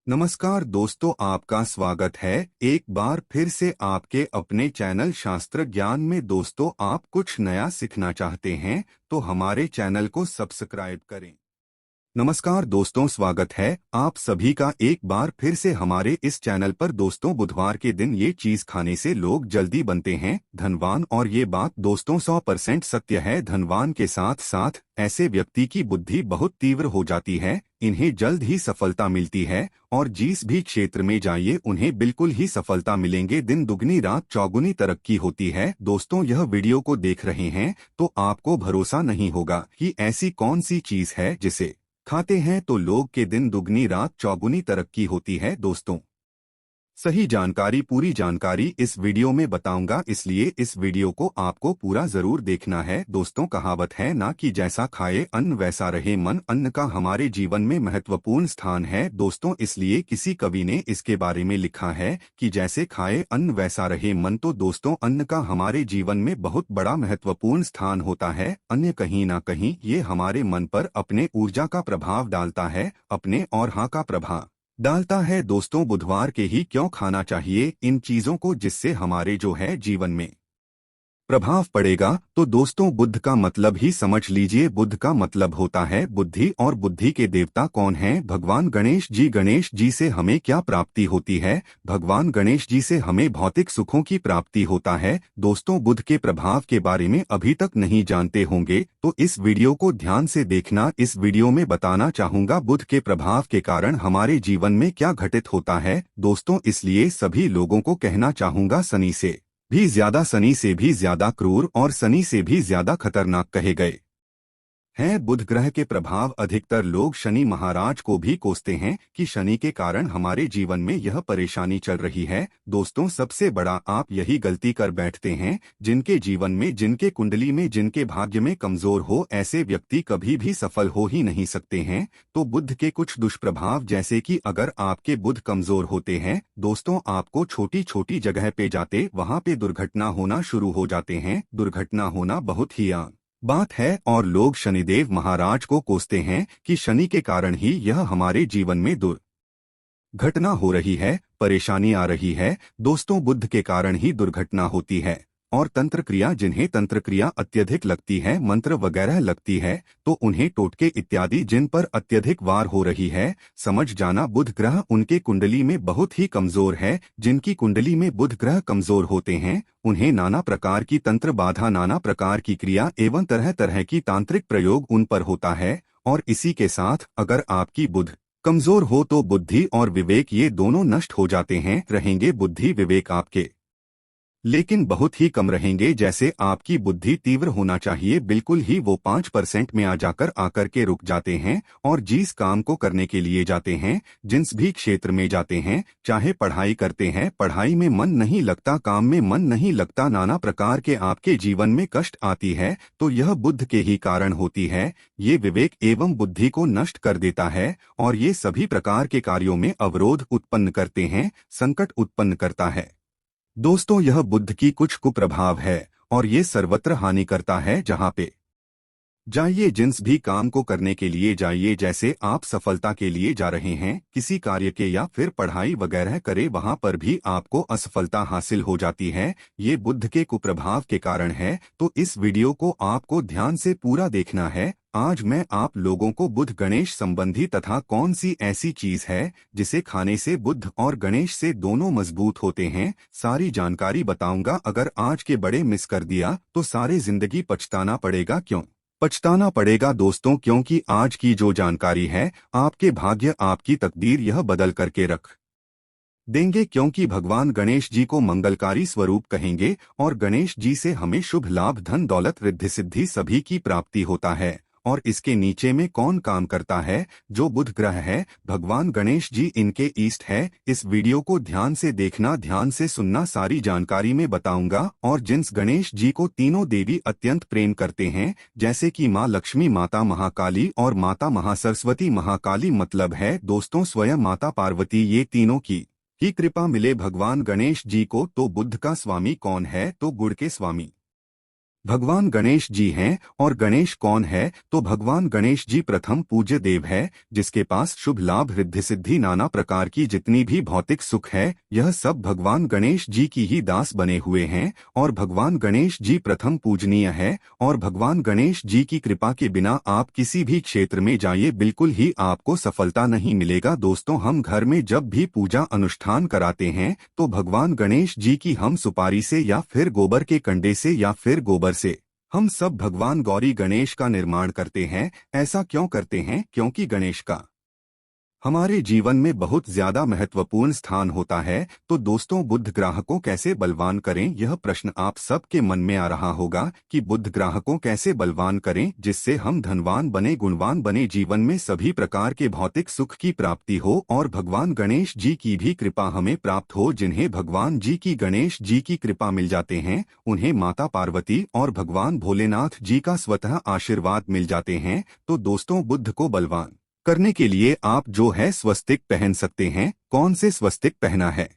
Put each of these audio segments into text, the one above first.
नमस्कार दोस्तों, आपका स्वागत है एक बार फिर से आपके अपने चैनल शास्त्र ज्ञान में। दोस्तों, आप कुछ नया सीखना चाहते हैं तो हमारे चैनल को सब्सक्राइब करें। नमस्कार दोस्तों, स्वागत है आप सभी का एक बार फिर से हमारे इस चैनल पर। दोस्तों, बुधवार के दिन ये चीज खाने से लोग जल्दी बनते हैं धनवान, और ये बात दोस्तों 100% सत्य है। धनवान के साथ साथ ऐसे व्यक्ति की बुद्धि बहुत तीव्र हो जाती है, इन्हें जल्द ही सफलता मिलती है और जिस भी क्षेत्र में जाइए उन्हें बिल्कुल ही सफलता मिलेंगे। दिन दुगनी रात चौगुनी तरक्की होती है। दोस्तों, यह वीडियो को देख रहे हैं तो आपको भरोसा नहीं होगा कि ऐसी कौन सी चीज है जिसे खाते हैं तो लोग के दिन दुगनी रात चौगुनी तरक्की होती है। दोस्तों, सही जानकारी, पूरी जानकारी इस वीडियो में बताऊंगा, इसलिए इस वीडियो को आपको पूरा जरूर देखना है। दोस्तों, कहावत है ना कि जैसा खाए अन्न वैसा रहे मन। अन्न का हमारे जीवन में महत्वपूर्ण स्थान है दोस्तों, इसलिए किसी कवि ने इसके बारे में लिखा है कि जैसे खाए अन्न वैसा रहे मन। तो दोस्तों, अन्न का हमारे जीवन में बहुत बड़ा महत्वपूर्ण स्थान होता है। अन्न कहीं ना कहीं ये हमारे मन पर अपने ऊर्जा का प्रभाव डालता है, अपने और हाँ का प्रभाव डालता है। दोस्तों, बुधवार के ही क्यों खाना चाहिए इन चीजों को जिससे हमारे जो है जीवन में प्रभाव पड़ेगा। तो दोस्तों, बुद्ध का मतलब ही समझ लीजिए। बुद्ध का मतलब होता है बुद्धि, और बुद्धि के देवता कौन हैं? भगवान गणेश जी। गणेश जी से हमें क्या प्राप्ति होती है? भगवान गणेश जी से हमें भौतिक सुखों की प्राप्ति होता है। दोस्तों, बुद्ध के प्रभाव के बारे में अभी तक नहीं जानते होंगे तो इस वीडियो को ध्यान से देखना। इस वीडियो में बताना चाहूंगा बुद्ध के प्रभाव के कारण हमारे जीवन में क्या घटित होता है। दोस्तों, इसलिए सभी लोगों को कहना चाहूंगा, शनि से भी ज्यादा, शनि से भी ज्यादा क्रूर और शनि से भी ज्यादा खतरनाक कहे गए हैं बुध ग्रह के प्रभाव। अधिकतर लोग शनि महाराज को भी कोसते हैं कि शनि के कारण हमारे जीवन में यह परेशानी चल रही है। दोस्तों, सबसे बड़ा आप यही गलती कर बैठते हैं। जिनके जीवन में, जिनके कुंडली में, जिनके भाग्य में कमजोर हो, ऐसे व्यक्ति कभी भी सफल हो ही नहीं सकते हैं। तो बुध के कुछ दुष्प्रभाव, जैसे कि अगर आपके बुध कमजोर होते हैं दोस्तों, आपको छोटी छोटी जगह पे जाते वहां पे दुर्घटना होना शुरू हो जाते हैं। दुर्घटना होना बहुत ही आम बात है और लोग शनिदेव महाराज को कोसते हैं कि शनि के कारण ही यह हमारे जीवन में दुर्घटना हो रही है, परेशानी आ रही है। दोस्तों, बुध के कारण ही दुर्घटना होती है। और तंत्र क्रिया, जिन्हें तंत्र क्रिया अत्यधिक लगती है, मंत्र वगैरह लगती है, तो उन्हें टोटके इत्यादि जिन पर अत्यधिक वार हो रही है, समझ जाना बुध ग्रह उनके कुंडली में बहुत ही कमजोर है। जिनकी कुंडली में बुध ग्रह कमजोर होते हैं उन्हें नाना प्रकार की तंत्र बाधा, नाना प्रकार की क्रिया एवं तरह तरह की तांत्रिक प्रयोग उन पर होता है। और इसी के साथ अगर आपकी बुध कमजोर हो तो बुद्धि और विवेक ये दोनों नष्ट हो जाते हैं। रहेंगे बुद्धि विवेक आपके, लेकिन बहुत ही कम रहेंगे। जैसे आपकी बुद्धि तीव्र होना चाहिए, बिल्कुल ही वो 5% में आकर के रुक जाते हैं। और जिस काम को करने के लिए जाते हैं, जिस भी क्षेत्र में जाते हैं, चाहे पढ़ाई करते हैं, पढ़ाई में मन नहीं लगता, काम में मन नहीं लगता, नाना प्रकार के आपके जीवन में कष्ट आती है, तो यह बुद्ध के ही कारण होती है। ये विवेक एवं बुद्धि को नष्ट कर देता है और ये सभी प्रकार के कार्यों में अवरोध उत्पन्न करते हैं, संकट उत्पन्न करता है। दोस्तों, यह बुद्ध की कुछ कुप्रभाव है और ये सर्वत्र हानि करता है। जहाँ पे जाइए, जिस भी काम को करने के लिए जाइए, जैसे आप सफलता के लिए जा रहे हैं किसी कार्य के या फिर पढ़ाई वगैरह करे, वहां पर भी आपको असफलता हासिल हो जाती है। ये बुद्ध के कुप्रभाव के कारण है। तो इस वीडियो को आपको ध्यान से पूरा देखना है। आज मैं आप लोगों को बुध गणेश संबंधी तथा कौन सी ऐसी चीज है जिसे खाने से बुध और गणेश से दोनों मजबूत होते हैं, सारी जानकारी बताऊंगा। अगर आज के बड़े मिस कर दिया तो सारे जिंदगी पछताना पड़ेगा। क्यों पछताना पड़ेगा दोस्तों? क्योंकि आज की जो जानकारी है आपके भाग्य, आपकी तकदीर यह बदल करके रख देंगे। क्योंकि भगवान गणेश जी को मंगलकारी स्वरूप कहेंगे और गणेश जी से हमें शुभ लाभ, धन दौलत, रिद्धि सिद्धि सभी की प्राप्ति होता है। और इसके नीचे में कौन काम करता है? जो बुध ग्रह है, भगवान गणेश जी इनके ईष्ट है। इस वीडियो को ध्यान से देखना, ध्यान से सुनना, सारी जानकारी में बताऊंगा। और जिस गणेश जी को तीनों देवी अत्यंत प्रेम करते हैं, जैसे कि माँ लक्ष्मी, माता महाकाली और माता महासरस्वती। महाकाली मतलब है दोस्तों स्वयं माता पार्वती, ये तीनों की कृपा मिले भगवान गणेश जी को। तो बुद्ध का स्वामी कौन है? तो गुड़ के स्वामी भगवान गणेश जी हैं। और गणेश कौन है? तो भगवान गणेश जी प्रथम पूज्य देव है, जिसके पास शुभ लाभ रिद्धि सिद्धि नाना प्रकार की जितनी भी भौतिक सुख है, यह सब भगवान गणेश जी की ही दास बने हुए हैं। और भगवान गणेश जी प्रथम पूजनीय है। और भगवान गणेश जी की कृपा के बिना आप किसी भी क्षेत्र में जाइए, बिल्कुल ही आपको सफलता नहीं मिलेगा। दोस्तों, हम घर में जब भी पूजा अनुष्ठान कराते हैं तो भगवान गणेश जी की हम सुपारी से या फिर गोबर के कंडे से या फिर गोबर से हम सब भगवान गौरी गणेश का निर्माण करते हैं। ऐसा क्यों करते हैं? क्योंकि गणेश का हमारे जीवन में बहुत ज्यादा महत्वपूर्ण स्थान होता है। तो दोस्तों, बुध ग्रह को कैसे बलवान करें, यह प्रश्न आप सबके मन में आ रहा होगा कि बुध ग्रह को कैसे बलवान करें जिससे हम धनवान बने, गुणवान बने, जीवन में सभी प्रकार के भौतिक सुख की प्राप्ति हो और भगवान गणेश जी की भी कृपा हमें प्राप्त हो। जिन्हें भगवान जी की गणेश जी की कृपा मिल जाते हैं, उन्हें माता पार्वती और भगवान भोलेनाथ जी का स्वतः आशीर्वाद मिल जाते हैं। तो दोस्तों, बुध को बलवान करने के लिए आप जो है स्वस्तिक पहन सकते हैं। कौन से स्वस्तिक पहना है?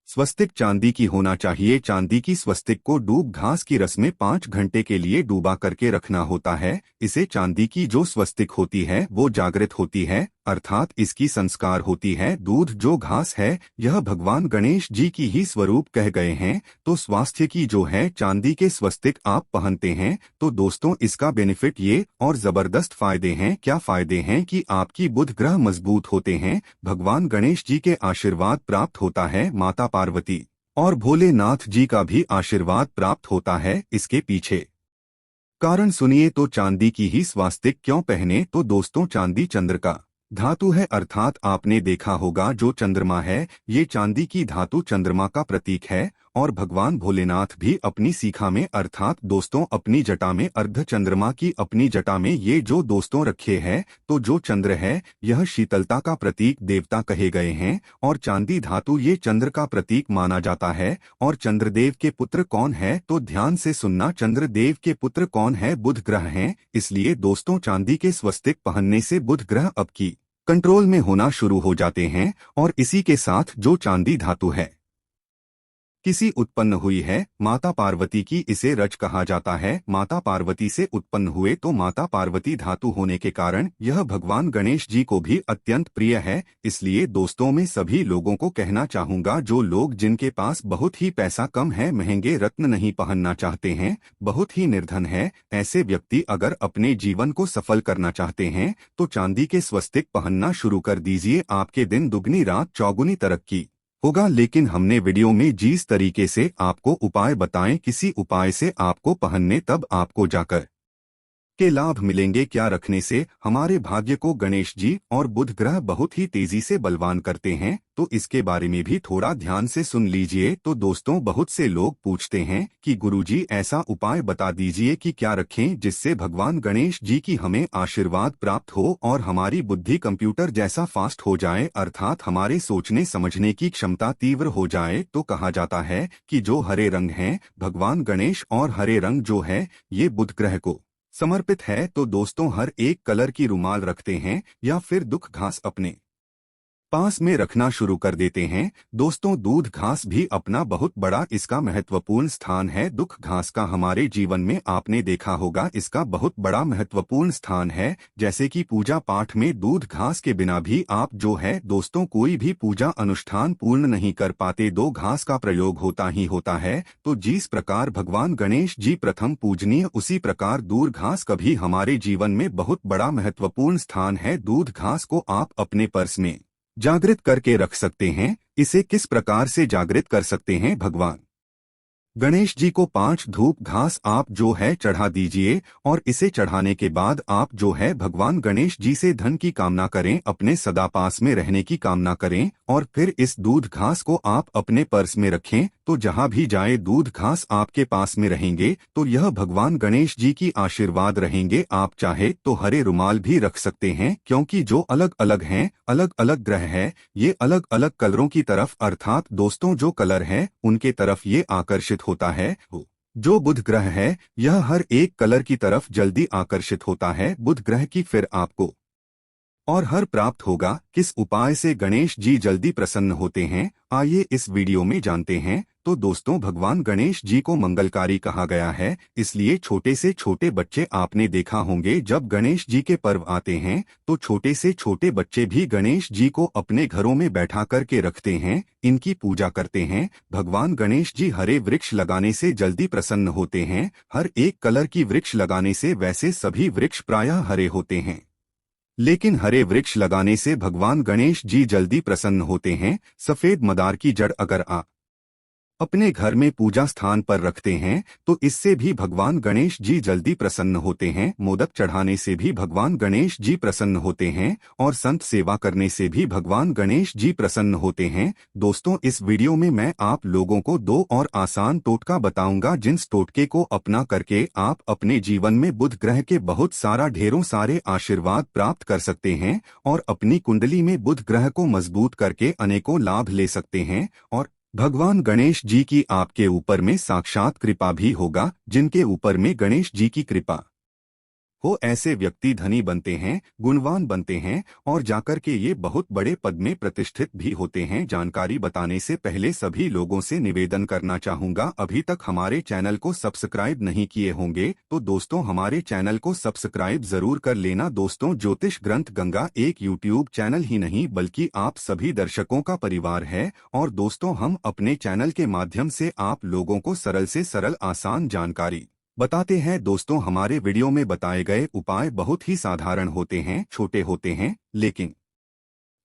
स्वस्तिक चांदी की होना चाहिए। चांदी की स्वस्तिक को डूब घास की रस में 5 घंटे के लिए डूबा करके रखना होता है। इसे चांदी की जो स्वस्तिक होती है वो जागृत होती है, अर्थात इसकी संस्कार होती है। दूध जो घास है, यह भगवान गणेश जी की ही स्वरूप कह गए हैं। तो स्वास्थ्य की जो है चांदी के स्वस्तिक आप पहनते हैं तो दोस्तों, इसका बेनिफिट ये और जबरदस्त फायदे हैं। क्या फायदे हैं? कि आपकी बुध ग्रह मजबूत होते हैं, भगवान गणेश जी के आशीर्वाद प्राप्त होता है, माता पार्वती और भोलेनाथ जी का भी आशीर्वाद प्राप्त होता है। इसके पीछे कारण सुनिए। तो चांदी की ही स्वास्तिक क्यों पहने? तो दोस्तों, चांदी चंद्र का धातु है, अर्थात आपने देखा होगा जो चंद्रमा है, ये चांदी की धातु चंद्रमा का प्रतीक है। और भगवान भोलेनाथ भी अपनी सीखा में, अर्थात दोस्तों अपनी जटा में, अर्ध चंद्रमा की अपनी जटा में ये जो दोस्तों रखे हैं, तो जो चंद्र है यह शीतलता का प्रतीक देवता कहे गए हैं। और चांदी धातु ये चंद्र का प्रतीक माना जाता है। और चंद्रदेव के पुत्र कौन है? तो ध्यान से सुनना, चंद्रदेव के पुत्र कौन है? बुध ग्रह हैं। इसलिए दोस्तों, चांदी के स्वस्तिक पहनने से बुध ग्रह अब की कंट्रोल में होना शुरू हो जाते हैं। और इसी के साथ जो चांदी धातु है किसी उत्पन्न हुई है, माता पार्वती की इसे रज कहा जाता है। माता पार्वती से उत्पन्न हुए तो माता पार्वती धातु होने के कारण यह भगवान गणेश जी को भी अत्यंत प्रिय है। इसलिए दोस्तों, मैं सभी लोगों को कहना चाहूंगा, जो लोग जिनके पास बहुत ही पैसा कम है, महंगे रत्न नहीं पहनना चाहते हैं, बहुत ही निर्धन है, ऐसे व्यक्ति अगर अपने जीवन को सफल करना चाहते हैं तो चांदी के स्वस्तिक पहनना शुरू कर दीजिए। आपके दिन दुगनी रात चौगुनी तरक्की होगा। लेकिन हमने वीडियो में जिस तरीके से आपको उपाय बताएं, किसी उपाय से आपको पहनने तब आपको जाकर के लाभ मिलेंगे। क्या रखने से हमारे भाग्य को गणेश जी और बुध ग्रह बहुत ही तेजी से बलवान करते हैं, तो इसके बारे में भी थोड़ा ध्यान से सुन लीजिए। तो दोस्तों, बहुत से लोग पूछते हैं कि गुरुजी ऐसा उपाय बता दीजिए कि क्या रखें जिससे भगवान गणेश जी की हमें आशीर्वाद प्राप्त हो और हमारी बुद्धि कंप्यूटर जैसा फास्ट हो जाए, अर्थात हमारे सोचने समझने की क्षमता तीव्र हो जाए। तो कहा जाता है कि जो हरे रंग हैं, भगवान गणेश और हरे रंग जो है ये बुध ग्रह को समर्पित है। तो दोस्तों, हर एक कलर की रुमाल रखते हैं या फिर दुख घास अपने पास में रखना शुरू कर देते हैं। दोस्तों, दूध घास भी अपना बहुत बड़ा इसका महत्वपूर्ण स्थान है। दुख घास का हमारे जीवन में आपने देखा होगा, इसका बहुत बड़ा महत्वपूर्ण स्थान है। जैसे कि पूजा पाठ में दूध घास के बिना भी आप जो है दोस्तों कोई भी पूजा अनुष्ठान पूर्ण नहीं कर पाते, दो घास का प्रयोग होता ही होता है। तो जिस प्रकार भगवान गणेश जी प्रथम पूजनीय, उसी प्रकार दूध घास का भी हमारे जीवन में बहुत बड़ा महत्वपूर्ण स्थान है। दूध घास को आप अपने पर्स में जागृत करके रख सकते हैं। इसे किस प्रकार से जागृत कर सकते हैं? भगवान गणेश जी को 5 धूप घास आप जो है चढ़ा दीजिए और इसे चढ़ाने के बाद आप जो है भगवान गणेश जी से धन की कामना करें, अपने सदा पास में रहने की कामना करें और फिर इस दूध घास को आप अपने पर्स में रखें। तो जहां भी जाए दूध घास आपके पास में रहेंगे तो यह भगवान गणेश जी की आशीर्वाद रहेंगे। आप चाहे तो हरे रुमाल भी रख सकते हैं, क्योंकि जो अलग अलग हैं, अलग अलग ग्रह है, ये अलग अलग कलरों की तरफ, अर्थात दोस्तों जो कलर है उनके तरफ ये आकर्षित होता है। जो बुध ग्रह है यह हर एक कलर की तरफ जल्दी आकर्षित होता है। बुध ग्रह की फिर आपको और हर प्राप्त होगा। किस उपाय से गणेश जी जल्दी प्रसन्न होते हैं, आइए इस वीडियो में जानते हैं। तो दोस्तों, भगवान गणेश जी को मंगलकारी कहा गया है, इसलिए छोटे से छोटे बच्चे आपने देखा होंगे जब गणेश जी के पर्व आते हैं तो छोटे से छोटे बच्चे भी गणेश जी को अपने घरों में बैठा करके रखते हैं, इनकी पूजा करते हैं। भगवान गणेश जी हरे वृक्ष लगाने से जल्दी प्रसन्न होते हैं। हर एक कलर की वृक्ष लगाने से, वैसे सभी वृक्ष प्रायः हरे होते हैं, लेकिन हरे वृक्ष लगाने से भगवान गणेश जी जल्दी प्रसन्न होते हैं। सफेद मदार की जड़ अगर आप अपने घर में पूजा स्थान पर रखते हैं तो इससे भी भगवान गणेश जी जल्दी प्रसन्न होते हैं। मोदक चढ़ाने से भी भगवान गणेश जी प्रसन्न होते हैं और संत सेवा करने से भी भगवान गणेश जी प्रसन्न होते हैं। दोस्तों, इस वीडियो में मैं आप लोगों को 2 और आसान टोटका बताऊंगा, जिस टोटके को अपना करके आप अपने जीवन में बुध ग्रह के बहुत सारा ढेरों सारे आशीर्वाद प्राप्त कर सकते हैं और अपनी कुंडली में बुध ग्रह को मजबूत करके अनेकों लाभ ले सकते हैं। और भगवान गणेश जी की आपके ऊपर में साक्षात कृपा भी होगा। जिनके ऊपर में गणेश जी की कृपा हो, ऐसे व्यक्ति धनी बनते हैं, गुणवान बनते हैं और जाकर के ये बहुत बड़े पद में प्रतिष्ठित भी होते हैं। जानकारी बताने से पहले सभी लोगों से निवेदन करना चाहूंगा, अभी तक हमारे चैनल को सब्सक्राइब नहीं किए होंगे तो दोस्तों हमारे चैनल को सब्सक्राइब जरूर कर लेना। दोस्तों, ज्योतिष ग्रंथ गंगा एक यूट्यूब चैनल ही नहीं बल्कि आप सभी दर्शकों का परिवार है और दोस्तों, हम अपने चैनल के माध्यम से आप लोगों को सरल से सरल आसान जानकारी बताते हैं। दोस्तों, हमारे वीडियो में बताए गए उपाय बहुत ही साधारण होते हैं, छोटे होते हैं, लेकिन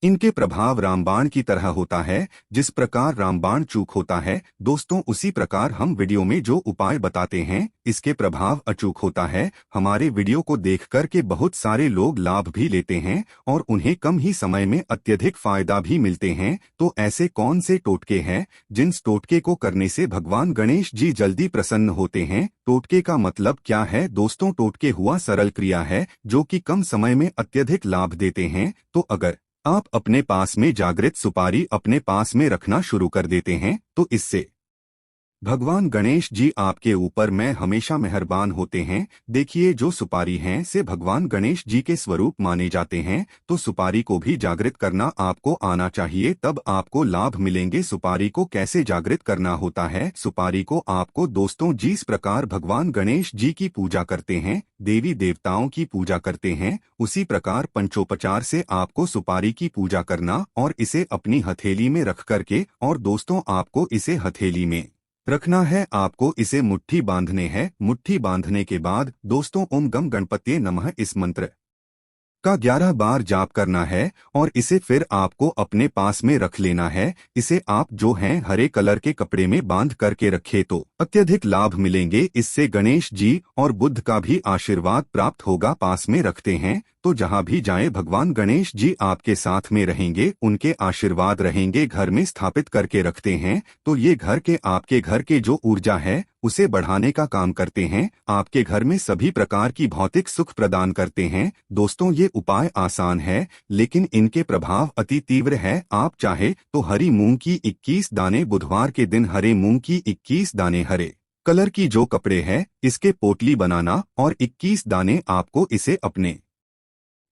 इनके प्रभाव रामबाण की तरह होता है। जिस प्रकार रामबाण चूक होता है दोस्तों, उसी प्रकार हम वीडियो में जो उपाय बताते हैं इसके प्रभाव अचूक होता है। हमारे वीडियो को देख कर के बहुत सारे लोग लाभ भी लेते हैं और उन्हें कम ही समय में अत्यधिक फायदा भी मिलते हैं। तो ऐसे कौन से टोटके हैं जिन टोटके को करने से भगवान गणेश जी जल्दी प्रसन्न होते हैं? टोटके का मतलब क्या है दोस्तों? टोटके हुआ सरल क्रिया है जो कि कम समय में अत्यधिक लाभ देते हैं। तो अगर आप अपने पास में जागृत सुपारी अपने पास में रखना शुरू कर देते हैं तो इससे भगवान गणेश जी आपके ऊपर में हमेशा मेहरबान होते हैं। देखिए, जो सुपारी हैं से भगवान गणेश जी के स्वरूप माने जाते हैं, तो सुपारी को भी जागृत करना आपको आना चाहिए, तब आपको लाभ मिलेंगे। सुपारी को कैसे जागृत करना होता है? सुपारी को आपको दोस्तों जिस प्रकार भगवान गणेश जी की पूजा करते हैं, देवी देवताओं की पूजा करते हैं, उसी प्रकार पंचोपचार से आपको सुपारी की पूजा करना और इसे अपनी हथेली में रख करके, और दोस्तों आपको इसे हथेली में रखना है, आपको इसे मुट्ठी बांधने हैं। मुट्ठी बांधने के बाद दोस्तों ओम गम गणपतये नमः इस मंत्र का 11 बार जाप करना है और इसे फिर आपको अपने पास में रख लेना है। इसे आप जो हैं हरे कलर के कपड़े में बांध करके रखे तो अत्यधिक लाभ मिलेंगे। इससे गणेश जी और बुद्ध का भी आशीर्वाद प्राप्त होगा। पास में रखते हैं तो जहां भी जाएं भगवान गणेश जी आपके साथ में रहेंगे, उनके आशीर्वाद रहेंगे। घर में स्थापित करके रखते हैं तो ये घर के आपके घर के जो ऊर्जा है उसे बढ़ाने का काम करते हैं, आपके घर में सभी प्रकार की भौतिक सुख प्रदान करते हैं। दोस्तों, ये उपाय आसान है लेकिन इनके प्रभाव अति तीव्र है। आप चाहे तो हरी मूंग की 21 दाने, बुधवार के दिन हरे मूंग की 21 दाने, हरे कलर की जो कपड़े है इसके पोटली बनाना और 21 दाने आपको इसे अपने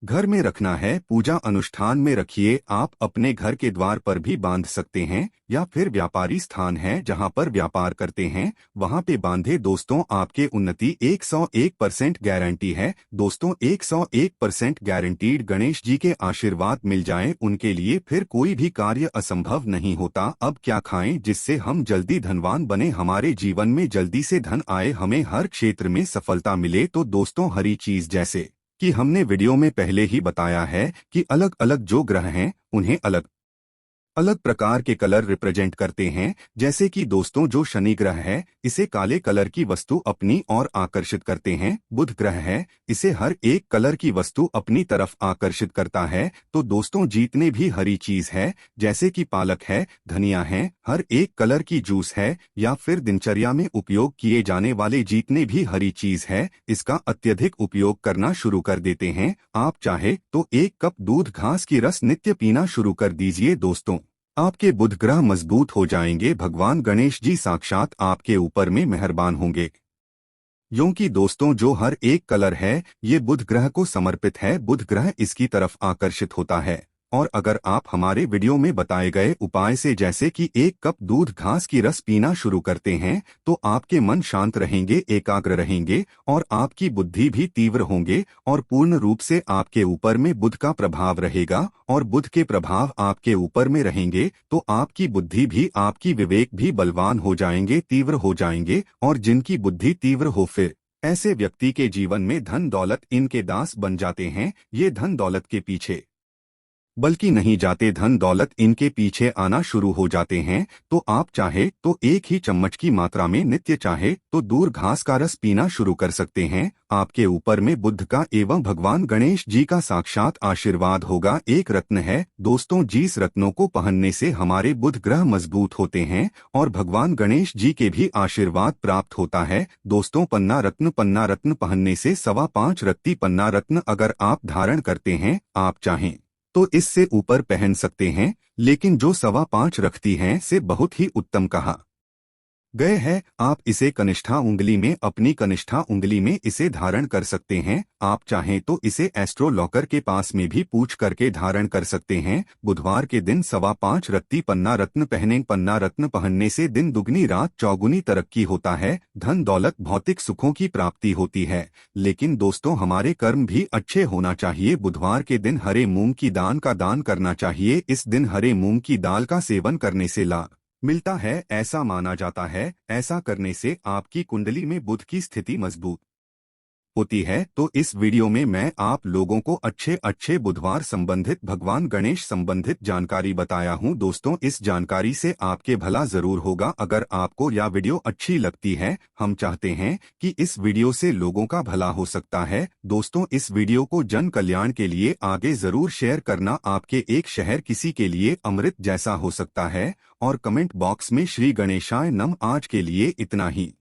घर में रखना है। पूजा अनुष्ठान में रखिए। आप अपने घर के द्वार पर भी बांध सकते हैं या फिर व्यापारी स्थान है जहां पर व्यापार करते हैं वहां पे बांधे। दोस्तों, आपके उन्नति 101% गारंटी है। दोस्तों, 101% गारंटीड गणेश जी के आशीर्वाद मिल जाएं उनके लिए फिर कोई भी कार्य असंभव नहीं होता। अब क्या खाएं जिससे हम जल्दी धनवान बने, हमारे जीवन में जल्दी से धन आए, हमें हर क्षेत्र में सफलता मिले? तो दोस्तों, हरी चीज जैसे कि हमने वीडियो में पहले ही बताया है कि अलग अलग जो ग्रह हैं उन्हें अलग अलग प्रकार के कलर रिप्रेजेंट करते हैं। जैसे कि दोस्तों, जो शनि ग्रह है इसे काले कलर की वस्तु अपनी ओर आकर्षित करते हैं। बुध ग्रह है इसे हर एक कलर की वस्तु अपनी तरफ आकर्षित करता है। तो दोस्तों, जितने भी हरी चीज है जैसे कि पालक है, धनिया है, हर एक कलर की जूस है या फिर दिनचर्या में उपयोग किए जाने वाले जितने भी हरी चीज है इसका अत्यधिक उपयोग करना शुरू कर देते हैं। आप चाहे तो 1 कप दूध घास की रस नित्य पीना शुरू कर दीजिए। दोस्तों, आपके बुध ग्रह मजबूत हो जाएंगे, भगवान गणेश जी साक्षात आपके ऊपर में मेहरबान होंगे। क्योंकि दोस्तों जो हर एक कलर है ये बुध ग्रह को समर्पित है, बुध ग्रह इसकी तरफ आकर्षित होता है। और अगर आप हमारे वीडियो में बताए गए उपाय से जैसे कि 1 कप दूध घास की रस पीना शुरू करते हैं तो आपके मन शांत रहेंगे, एकाग्र रहेंगे और आपकी बुद्धि भी तीव्र होंगे और पूर्ण रूप से आपके ऊपर में बुध का प्रभाव रहेगा और बुध के प्रभाव आपके ऊपर में रहेंगे तो आपकी बुद्धि भी, आपकी विवेक भी बलवान हो जाएंगे, तीव्र हो जाएंगे। और जिनकी बुद्धि तीव्र हो फिर ऐसे व्यक्ति के जीवन में धन दौलत इनके दास बन जाते हैं। ये धन दौलत के पीछे बल्कि नहीं जाते, धन दौलत इनके पीछे आना शुरू हो जाते हैं। तो आप चाहे तो 1 ही चम्मच की मात्रा में नित्य चाहे तो दूर घास का रस पीना शुरू कर सकते हैं। आपके ऊपर में बुध का एवं भगवान गणेश जी का साक्षात आशीर्वाद होगा। एक रत्न है दोस्तों, जिस रत्नों को पहनने से हमारे बुध ग्रह मजबूत होते हैं और भगवान गणेश जी के भी आशीर्वाद प्राप्त होता है। दोस्तों पन्ना रत्न पहनने से 5.25 रत्ती पन्ना रत्न अगर आप धारण करते हैं, आप चाहें तो इससे ऊपर पहन सकते हैं, लेकिन जो 5.25 रखती हैं से बहुत ही उत्तम कहा गए है। आप इसे कनिष्ठा उंगली में, अपनी कनिष्ठा उंगली में इसे धारण कर सकते हैं। आप चाहें तो इसे एस्ट्रो लॉकर के पास में भी पूछ करके धारण कर सकते हैं। बुधवार के दिन 5.25 रत्ती पन्ना रत्न पहने। पन्ना रत्न पहनने से दिन दुगनी रात चौगुनी तरक्की होता है, धन दौलत भौतिक सुखों की प्राप्ति होती है। लेकिन दोस्तों हमारे कर्म भी अच्छे होना चाहिए। बुधवार के दिन हरे मूंग की दाल का दान करना चाहिए। इस दिन हरे मूंग की दाल का सेवन करने से लाभ मिलता है, ऐसा माना जाता है। ऐसा करने से आपकी कुंडली में बुध की स्थिति मजबूत होती है। तो इस वीडियो में मैं आप लोगों को अच्छे अच्छे बुधवार संबंधित, भगवान गणेश संबंधित जानकारी बताया हूं। दोस्तों इस जानकारी से आपके भला जरूर होगा। अगर आपको यह वीडियो अच्छी लगती है, हम चाहते हैं कि इस वीडियो से लोगों का भला हो सकता है। दोस्तों इस वीडियो को जन कल्याण के लिए आगे जरूर शेयर करना। आपके एक शहर किसी के लिए अमृत जैसा हो सकता है। और कमेंट बॉक्स में श्री गणेशाय नमः। आज के लिए इतना ही।